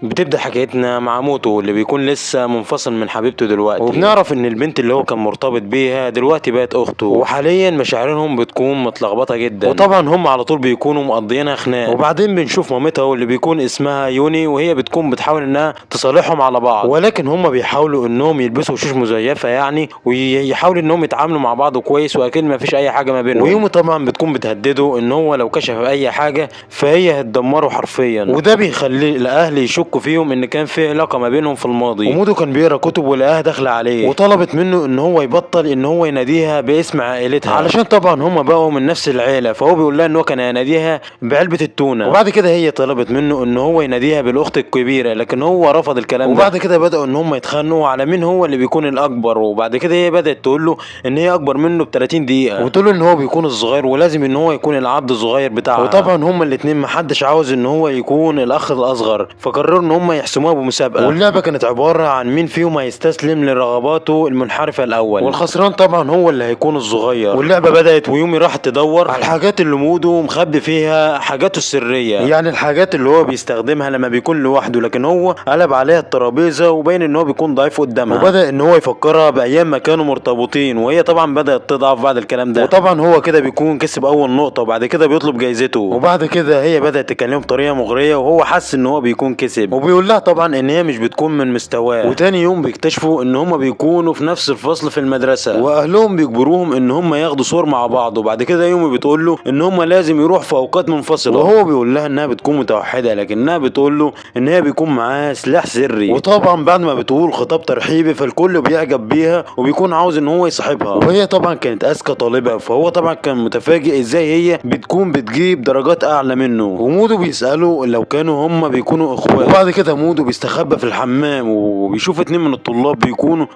بتبدأ حكايتنا مع موتو اللي بيكون لسه منفصل من حبيبته دلوقتي، وبنعرف ان البنت اللي هو كان مرتبط بيها دلوقتي بقت اخته، وحاليا مشاعرهم بتكون متلخبطه جدا، وطبعا هم على طول بيكونوا مقضيينها خناق. وبعدين بنشوف مامتها واللي بيكون اسمها يوني، وهي بتكون بتحاول انها تصالحهم على بعض، ولكن هم بيحاولوا انهم يلبسوا وشوش مزيفه يعني، ويحاولوا انهم يتعاملوا مع بعض كويس واكيد ما فيش اي حاجه ما بينهم. ويومي طبعا بتكون بتهدده ان هو لو كشف اي حاجه فهي هتدمره حرفيا، وده بيخلي الاهل يشكوا فيهم ان كان في علاقه ما بينهم في الماضي. ومودو كان بيقرا كتب ولقاها داخله عليه، وطلبت منه ان هو يبطل ان هو يناديها باسم عائلتها، علشان طبعا هم بقوا من نفس العيله، فهو بيقول لها ان هو كان هيناديها بعلبه التونه. وبعد كده هي طلبت منه ان هو يناديها بالاخت الكبيره، لكن هو رفض الكلام ده. وبعد كده بداوا ان هم يتخانقوا على مين هو اللي بيكون الاكبر، وبعد كده هي بدات تقول له ان هي اكبر منه ب 30 دقيقه، وتقول له ان هو بيكون الصغير ولازم ان هو يكون العبد الصغير بتاعها. وطبعا هم الاثنين محدش عاوز ان هو يكون الاخ الاصغر، فقرروا ان هم يحسموها بمسابقه، واللعبه كانت عباره عن مين فيهم هيستسلم لرغباته المنحرفه الاول، والخسران طبعا هو اللي هيكون الصغير. واللعبه بدات ويومي راحت تدور على الحاجات اللي مودو مخبي فيها حاجاته السريه، يعني الحاجات اللي هو بيستخدمها لما بيكون لوحده، لكن هو قلب عليها الترابيزه وباين ان هو بيكون ضعيف قدامها، وبدا ان هو يفكرها بايام ما كانوا مرتبطين، وهي طبعا بدات تضعف بعد الكلام ده. وطبعا هو كده بيكون كسب اول نقطه، وبعد كده بيطلب جايزته، وبعد كده هي بدات تكلمه بطريقه مغريه، وهو حس ان هو بيكون كسب، وبيقول لها طبعا ان هي مش بتكون من مستواه. وتاني يوم بيكتشفوا ان هما بيكونوا في نفس الفصل في المدرسه، واهلهم بيجبروهم ان هما ياخدوا صور مع بعض. وبعد كده يومي بتقول له ان هما لازم يروح في اوقات منفصله، وهو بيقول لها انها بتكون متوحده، لكنها بتقول له ان هي بيكون معاها سلاح سري. وطبعا بعد ما بتقول خطاب ترحيبي فالكل بيعجب بيها وبيكون عاوز ان هو يصاحبها، وهي طبعا كانت اذكى طالبه، فهو طبعا كان متفاجئ ازاي هي بتكون بتجيب درجات اعلى منه. ومودو بيساله لو كانوا هما بيكونوا اخوات، وبعد كده مودو بيستخبى في الحمام وبيشوف اتنين من الطلاب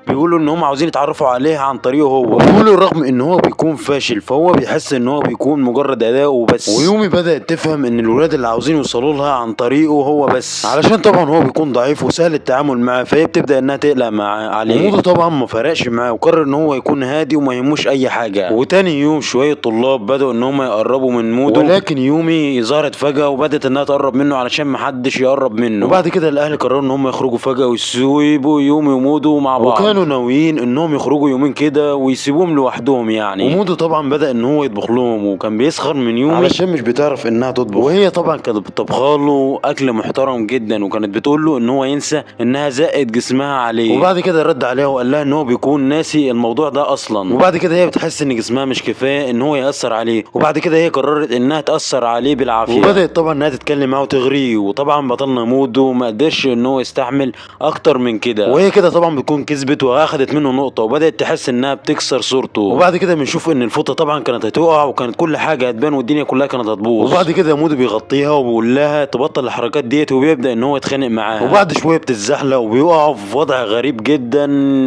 بيقولوا ان هم عاوزين يتعرفوا عليه عن طريقه هو، وبيقولوا رغم ان هو بيكون فاشل فهو بيحس ان هو بيكون مجرد اداء وبس. ويومي بدأت تفهم ان الولاد اللي عاوزين يوصلوا لها عن طريقه هو بس، علشان طبعا هو بيكون ضعيف وسهل التعامل معاه، فهي بتبدأ انها تقلق عليه. ومودو طبعا ما فرقش معاه وقرر ان هو يكون هادي وما يهموش اي حاجه. وتاني يوم شويه طلاب بدأوا ان هم يقربوا من مودو، ولكن يومي ظهرت فجأة وبدأت انها تقرب منه علشان محدش يقرب منه. وبعد كده الاهل قرروا ان هم يخرجوا فجأة ويسيبوا يومي ومودو مع بعض، وكانوا ناويين انهم يخرجوا يومين كده ويسيبوهم لوحدهم يعني. ومودو طبعا بدأ ان هو يطبخ لهم، وكان بيسخر من يومي علشان مش بتعرف انها تطبخ، وهي طبعا كانت بتطبخ له اكل محترم جدا، وكانت بتقول له ان هو ينسى انها زقت جسمها عليه. وبعد كده رد عليها وقال لها ان هو بيكون ناسي الموضوع ده اصلا. وبعد كده هي بتحس ان جسمها مش كفايه ان هو يأثر عليه، وبعد كده هي قررت انها تأثر عليه بالعافيه، وبدأت طبعا انها تتكلم معاه وتغريه. وطبعا بطلنا مودو ما قدرش ان هو يستحمل اكتر من كده، وهي كده طبعا بتكون كسبت واخدت منه نقطه، وبدأت تحس انها بتكسر صورته. وبعد كده بنشوف ان الفوطه طبعا كانت هتقع وكانت كل حاجه هتبان والدنيا كلها كانت هتبوظ. وبعد كده مودو بيغطيها وبيقول لها تبطل الحركات ديت، وبيبدأ ان هو يتخانق معاها. وبعد شويه بتتزحلق وبيقعوا في وضع غريب جدا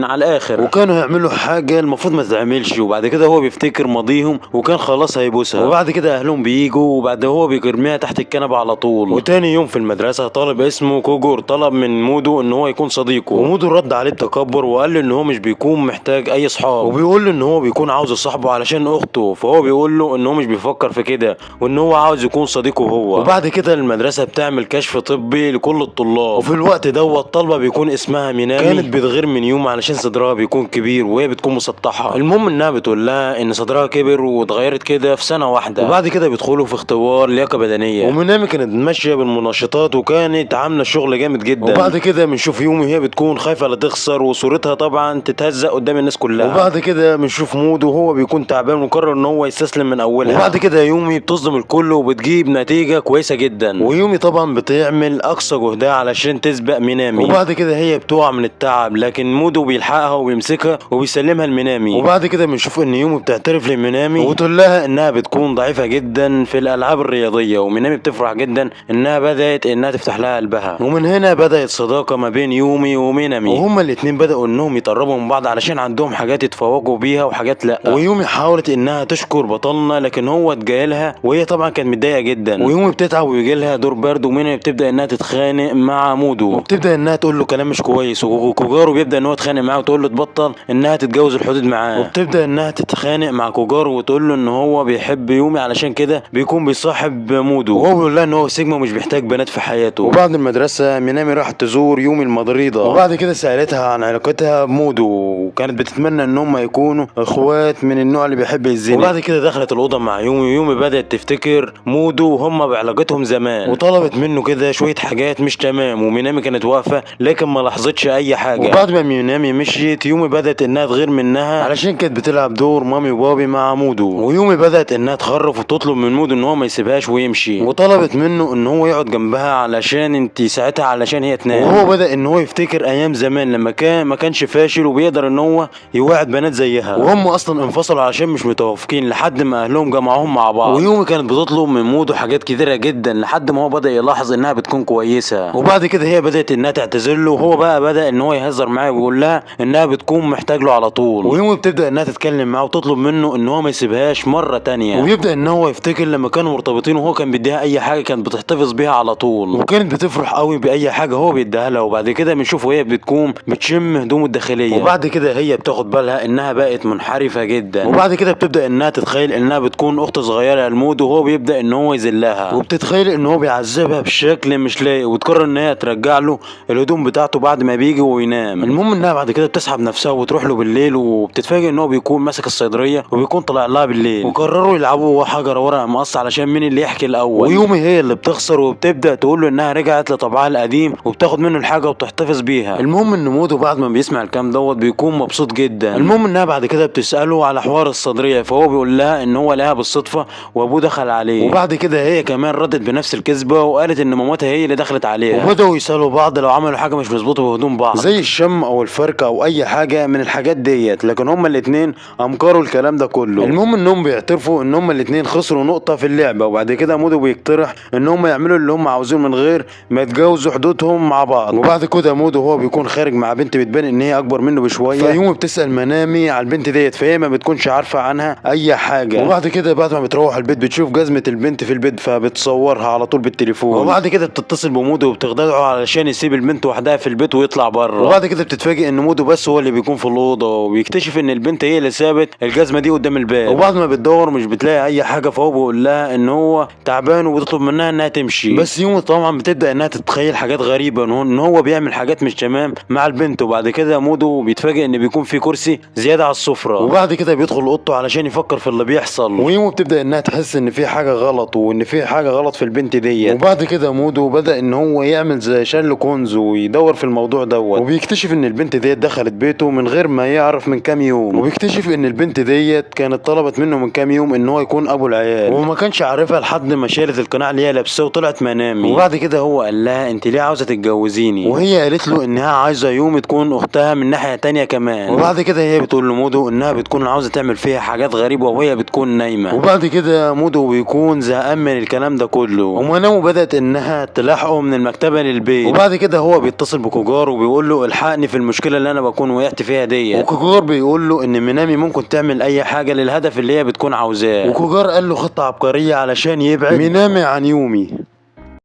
على الاخر، وكانوا يعملوا حاجه المفروض ما تتعملش. وبعد كده هو بيفتكر ماضيهم وكان خلاص هيبوسها، وبعد كده اهلهم بيجوا وبعد هو بيرميها تحت الكنبه على طول. وتاني يوم في المدرسه طالب اسمه كوجور طلب من مودو ان هو يكون صديقه، ومودو رد عليه بتكبر وقال له ان هو مش بيكون محتاج اي صحاب، وبيقول له ان هو بيكون عاوز صاحبه علشان اخته، فهو بيقول له ان هو مش بيفكر في كده وان هو عاوز يكون صديقه هو. وبعد كده المدرسه بتعمل كشف طبي لكل الطلاب، وفي الوقت دوت طالبه بيكون اسمها مينامي كانت بتغير من يوم علشان صدرها بيكون كبير وهي بتكون مسطحه. المهم انها بتقول لها ان صدرها كبر واتغيرت كده في سنه واحده. وبعد كده بيدخلوا في اختبار لياقه بدنيه، ومينامي كانت ماشيه بالمنشطات وكانت عامله شغل جامد جدا. وبعد كده بنشوف يومي هي بتكون خايفه لا تخسر وصورتها طبعا تتهزق قدام الناس كلها. وبعد كده بنشوف مودو وهو بيكون تعبان وقرر ان هو يستسلم من اولها. وبعد كده يومي بتصدم الكل وبتجيب نتيجه كويسه جدا، ويومي طبعا بتعمل اقصى جهدها علشان تسبق مينامي. وبعد كده هي بتقع من التعب، لكن مودو بيلحقها وبيمسكها وبيسلمها لمينامي. وبعد كده بنشوف ان يومي بتعترف لمينامي وبتقول لها انها بتكون ضعيفه جدا في الالعاب الرياضيه، ومينامي بتفرح جدا انها بدات انها تفتح لها قلبها. ومن هنا بدات صداقه ما بين يومي ومينامي، وهما الاثنين بداوا انهم يتقربوا من بعض علشان عندهم حاجات يتفوقوا بيها وحاجات لا. ويومي حاولت انها تشكر بطلنا لكن هو اتجاهلها، وهي طبعا كانت متضايقه جدا. ويومي بتتعب ويجي لها دور برد، ومينامي بتبدا انها تتخانق مع مودو وبتبدا انها تقول له كلام مش كويس، وكوجارو بيبدا ان هو يتخانق معاه وتقول له تبطل انها تتجاوز الحدود معاه. وبتبدا انها تتخانق مع كوجارو وتقول له ان هو بيحب يومي علشان كده بيكون بيصاحب مودو، وهو بيقول لها ان هو سيجما مش بيحتاج بنات في حياته. وبعد ما المدرسة مينامي راحت تزور يومي المضريضة، وبعد كده سألتها عن علاقتها بمودو، وكانت بتتمنى ان هم يكونوا اخوات من النوع اللي بيحب يزني. وبعد كده دخلت الأوضة مع يومي بدأت تفتكر مودو وهم بعلاقتهم زمان، وطلبت منه كده شوية حاجات مش تمام، ومينامي كانت واقفة لكن ما لاحظتش أي حاجة. وبعد ما مينامي مشيت يومي بدأت انها تغير منها علشان كانت بتلعب دور مامي وبابي مع مودو، ويومي بدأت انها تخرف وتطلب من مودو ان هو ما يسيبهاش ويمشي، وطلبت منه ان هو يقعد جنبها علشان انت يساعدها علشان هي تنام. وهو بدأ ان هو يفتكر ايام زمان لما ما كانش فاشل وبيقدر ان هو يوعد بنات زيها، وهم اصلا انفصلوا علشان مش متوافقين لحد ما اهلهم جمعوهم مع بعض. ويومي كانت بتطلب من مودو حاجات كتيره جدا لحد ما هو بدأ يلاحظ انها بتكون كويسه، وبعد كده هي بدأت انها تعتذر له، وهو بقى بدأ ان هو يهزر معاه ويقول لها انها بتكون محتاج له على طول. ويومي بتبدأ انها تتكلم معاه وتطلب منه ان هو ما يسيبهاش مره تانية، ويبدأ ان هو يفتكر لما كانوا مرتبطين وهو كان بيديها اي حاجه كانت بتحتفظ بيها على طول، وكانت بتفرح قوي باي حاجه هو بيديها لها. وبعد كده بنشوف وهي بتكون بتشم هدومه الداخليه، وبعد كده هي بتاخد بالها انها بقت منحرفه جدا، وبعد كده بتبدا انها تتخيل انها بتكون اخت صغيره لمودو، وهو بيبدا ان هو يذلها، وبتتخيل ان هو بيعذبها بشكل مش لايق، وتقرر ان هي ترجع له الهدوم بتاعته بعد ما بيجي وينام. المهم انها بعد كده بتسحب نفسها وتروح له بالليل، وبتتفاجئ ان هو بيكون ماسك الصيدليه وبيكون طلع لها بالليل، وقرروا يلعبوا حجر ورق مقص علشان مين اللي يحكي الاول. ويومي هي اللي بتخسر، وبتبدا تقول له انها رجعت لطبعها القديم وبتاخد منه الحاجه وبتحتفظ بيها. المهم ان مودو بعد ما بيسمع الكلام دوت بيكون مبسوط جدا. المهم انها بعد كده بتساله على حوار الصدريه، فهو بيقول لها ان هو لقاها بالصدفه وابوه دخل عليه، وبعد كده هي كمان ردت بنفس الكذبه وقالت ان مامتها هي اللي دخلت عليها، وبداوا يسالوا بعض لو عملوا حاجه مش مظبوطه بهدوم بعض زي الشم او الفركه او اي حاجه من الحاجات ديت، لكن هما الاثنين انكروا الكلام ده كله. المهم انهم بيعترفوا ان هما الاثنين خسروا نقطه في اللعبه، وبعد كده مودو بيقترح ان هما يعملوا اللي هم عاوزينه من غير ما يتجاوزوا حدودهم مع بعض. وبعد كده مودو هو بيكون خارج مع بنت بتبان ان هي اكبر منه بشويه، فيومي بتسال منامي على البنت ديت، فهي ما بتكونش عارفه عنها اي حاجه. وبعد كده بعد ما بتروح البيت بتشوف جزمه البنت في البيت، فبتصورها على طول بالتليفون، وبعد كده بتتصل بمودو وبتخدعه علشان يسيب البنت وحدها في البيت ويطلع بره. وبعد كده بتتفاجئ ان مودو بس هو اللي بيكون في الاوضه، وبيكتشف ان البنت هي اللي سابت الجزمه دي قدام الباب. وبعد ما بتدور مش بتلاقي اي حاجه، فهو بيقول لها ان هو تعبان وبيطلب منها انها تمشي. بس يومي طبعا بتبدا انها تتخيل حاجات غريبه، ان هو بيعمل حاجات مش تمام مع البنت. وبعد كده مودو بيتفاجئ ان بيكون في كرسي زياده على السفره، وبعد كده بيدخل اوضته علشان يفكر في اللي بيحصل. ويومي بتبدا انها تحس ان في حاجه غلط، وان في حاجه غلط في البنت دي. وبعد كده مودو بدا ان هو يعمل زي شارلوك هولمز ويدور في الموضوع دوت، وبيكتشف ان البنت ديت دخلت بيته من غير ما يعرف من كام يوم، وبيكتشف ان البنت ديت كانت طلبت منه من كام يوم ان هو يكون ابو العيال، وما كانش عارفها لحد ما شالت القناع اللي هي لابساه وطلعت منامي. وبعد كده هو قال لها انت ليه عاوزه تتجوزيني، وهي قالت له انها عايزه يومي تكون اختها من ناحيه تانية كمان. وبعد كده هي بتقول لمودو انها بتكون عاوزه تعمل فيها حاجات غريبه وهي بتكون نايمه. وبعد كده مودو بيكون زهقان من الكلام ده كله، ومنامه بدات انها تلاحقه من المكتبه للبيت. وبعد كده هو بيتصل بكوجار وبيقول له الحقني في المشكله اللي انا بكون وقعت فيها دي. وكوجار بيقول له ان مينامي ممكن تعمل اي حاجه للهدف اللي هي بتكون عاوزاه، وكوجار قال له خطه عبقريه علشان يبعد مينامي عن يومي.